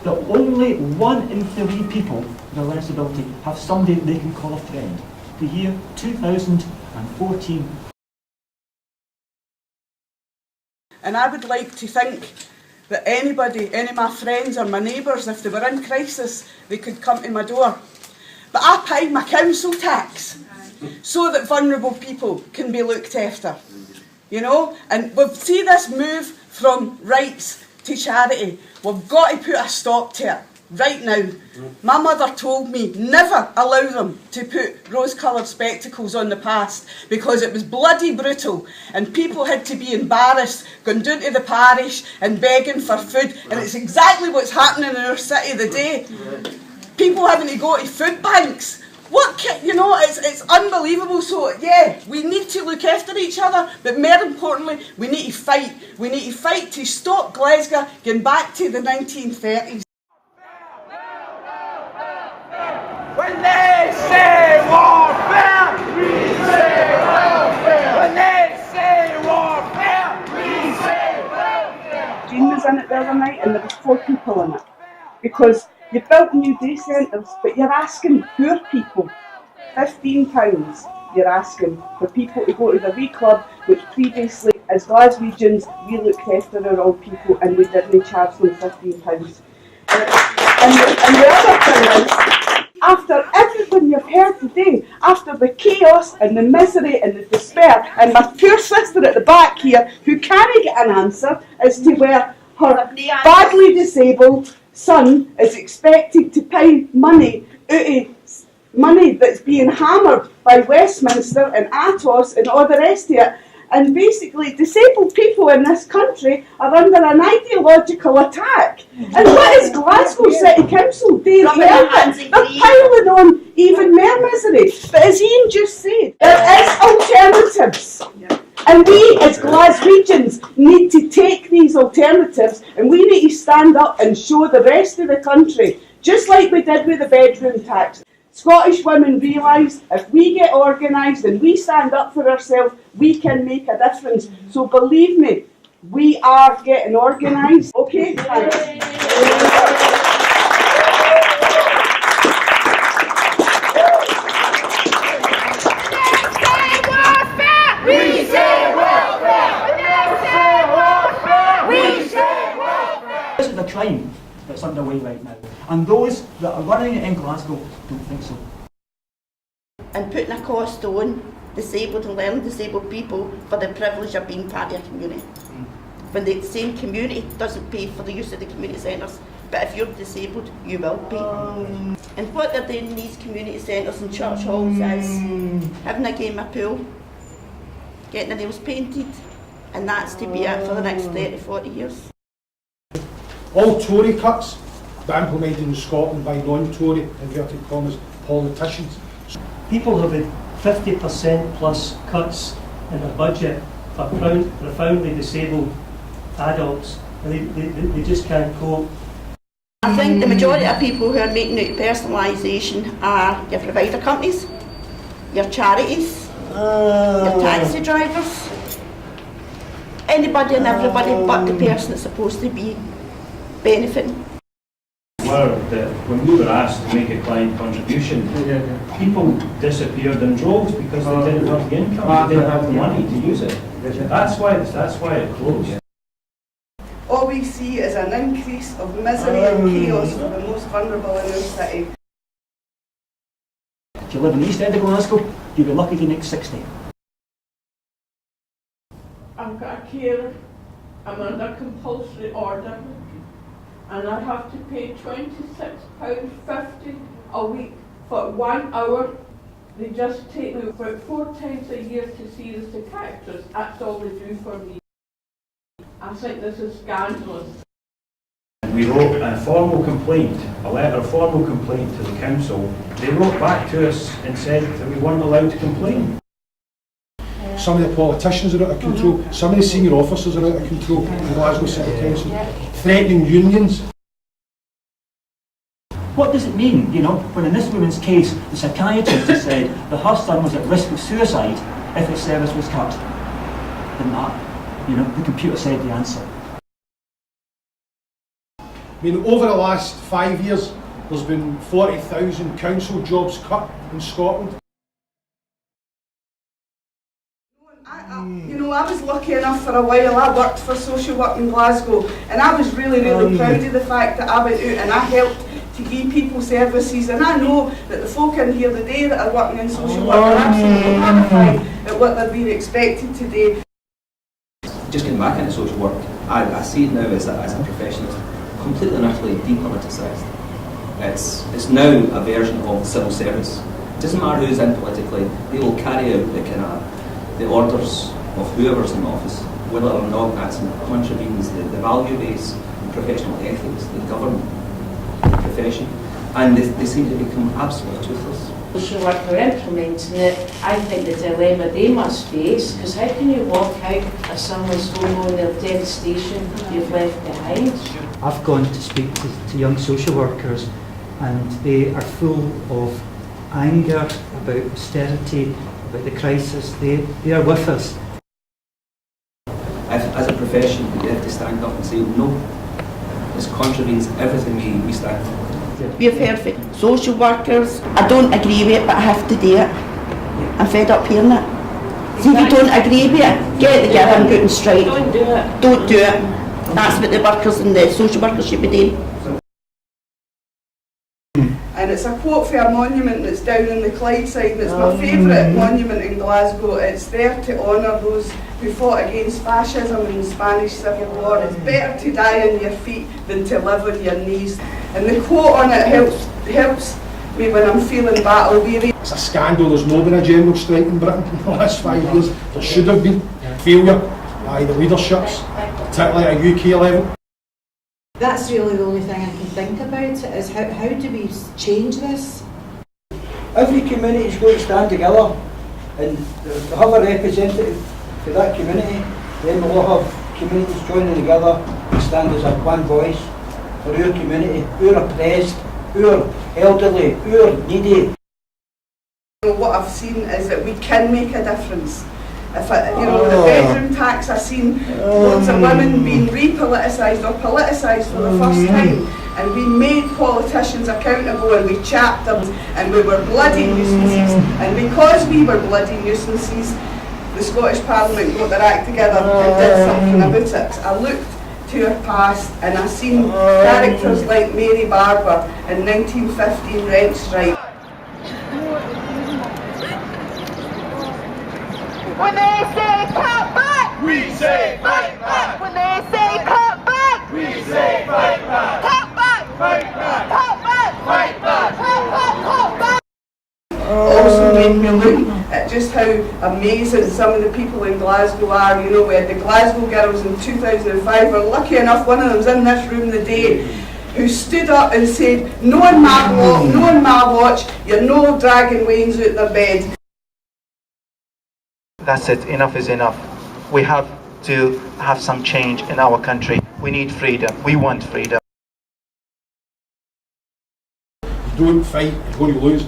that only 1 in 3 people with a learning disability have somebody they can call a friend. The year 2014. And I would like to think that anybody, any of my friends or my neighbours, if they were in crisis, they could come to my door. But I pay my council tax so that vulnerable people can be looked after. You know, and we've seen this move from rights to charity. We've got to put a stop to it right now. My mother told me never allow them to put rose-coloured spectacles on the past because it was bloody brutal and people had to be embarrassed going down to the parish and begging for food, and it's exactly what's happening in our city today. People having to go to food banks. You know, it's unbelievable. So yeah, we need to look after each other, but more importantly, we need to fight. We need to fight to stop Glasgow getting back to the 1930s. When they say warfare, we say welfare. When they say warfare, we say welfare. Jean was in it the other night and there was 4 people in it. Because you built new day centres, but you're asking poor people, £15 you're asking for people to go to the wee club, which previously, as Glaswegians, we looked after our old people and we didn't charge them £15. And the other thing is, after everything you've heard today, after the chaos and the misery and the despair, and my poor sister at the back here, who can't get an answer as to where her badly disabled son is expected to pay money out of money that's being hammered by Westminster and Atos and all the rest of it. And basically, disabled people in this country are under an ideological attack. And what is Glasgow City Council doing? They're piling on even more misery. But as Ian just said, there is alternatives. And we, as Glaswegians, need to take these alternatives and we need to stand up and show the rest of the country, just like we did with the bedroom tax. Scottish women realise if we get organised and we stand up for ourselves, we can make a difference. So believe me, we are getting organised. Okay, thanks. This is a crime that's underway right now, and those that are running it in Glasgow don't think so. And putting a cost on disabled and learning disabled people for the privilege of being part of a community. When the same community doesn't pay for the use of the community centres, but if you're disabled, you will pay. And what they're doing in these community centres and church halls is having a game of pool, getting the nails painted, and that's to be it for the next 30, 40 years. All Tory cuts are implemented in Scotland by non-Tory, inverted commas, politicians. People have had 50% plus cuts in their budget for profoundly disabled adults, and they just can't cope. I think the majority of people who are making out personalisation are your provider companies, your charities, your taxi drivers, anybody and everybody but the person that's supposed to be benefiting. When we were asked to make a client contribution, people disappeared in droves because they didn't have the income, they didn't have the money to use it. That's why it closed. All we see is an increase of misery and chaos for the most vulnerable in our city. If you live in the east end of Glasgow, you'll be lucky to make 60. I've got a carer, I'm under compulsory order, and I have to pay £26.50 a week for 1 hour. They just take me about 4 times a year to see the psychiatrist. That's all they do for me. I think this is scandalous. We wrote a formal complaint, a letter of formal complaint to the council. They wrote back to us and said that we weren't allowed to complain. Some of the politicians are out of control, some of the senior officers are out of control in Glasgow City Council, threatening unions. What does it mean, when in this woman's case, the psychiatrist has said that her son was at risk of suicide if his service was cut? And that, the computer said the answer. I mean, over the last 5 years, there's been 40,000 council jobs cut in Scotland. You know, I was lucky enough for a while. I worked for social work in Glasgow, and I was really proud of the fact that I went out and I helped to give people services. And I know that the folk in here today that are working in social work are absolutely horrified at what they're being expected to do. Just getting back into social work, I see it now as a profession that's completely and utterly depoliticised. It's now a version of civil service. It doesn't matter who's in politically, they will carry out the orders of whoever's in office, whether or not that contravenes the value base and professional ethics that govern the profession. And they seem to become absolutely toothless. Social worker implementing it, I think the dilemma they must face, because how can you walk out of someone's home on their devastation you've left behind? I've gone to speak to young social workers, and they are full of anger about austerity, about the crisis. They are with us. As a profession, we have to stand up and say, no, this contravenes everything we stand for. We're perfect. Social workers, I don't agree with it, but I have to do it. I'm fed up hearing it. See, if you don't agree with it, get it together and go and strike. Don't do it. Don't do it. That's what the workers and the social workers should be doing. And it's a quote for a monument that's down in the Clydeside, and it's my favourite monument in Glasgow. It's there to honour those who fought against fascism in the Spanish Civil War. It's better to die on your feet than to live on your knees. And the quote on it helps me when I'm feeling battle weary. It's a scandal there's not been a general strike in Britain in the last 5 years. There should have been. Failure by the leaderships, particularly at a UK level. That's really the only thing I can think about it, is how do we change this? Every community is going to stand together and to have a representative for that community. Then we'll have communities joining together and stand as a one voice for our community, our oppressed, our elderly, our needy. What I've seen is that we can make a difference. If the bedroom tax, I've seen loads of women being re-politicised or politicised for the first time, and we made politicians accountable, and we chapped them, and we were bloody nuisances, and because we were bloody nuisances, the Scottish Parliament got their act together and did something about it. I looked to our past and I seen characters like Mary Barber in 1915 rent strike. When they say cut back, we say fight back. When they say cut back, we say fight back. Cut back, fight back. Cut back, fight back. Cut back, cut back. Also made me look at just how amazing some of the people in Glasgow are. You know, we had the Glasgow girls in 2005. We're lucky enough, one of them's in this room today, who stood up and said, no on my block, no on my watch, you're no dragging Waynes out their bed. That's it, enough is enough. We have to have some change in our country. We need freedom. We want freedom. If you don't fight, you're going to lose.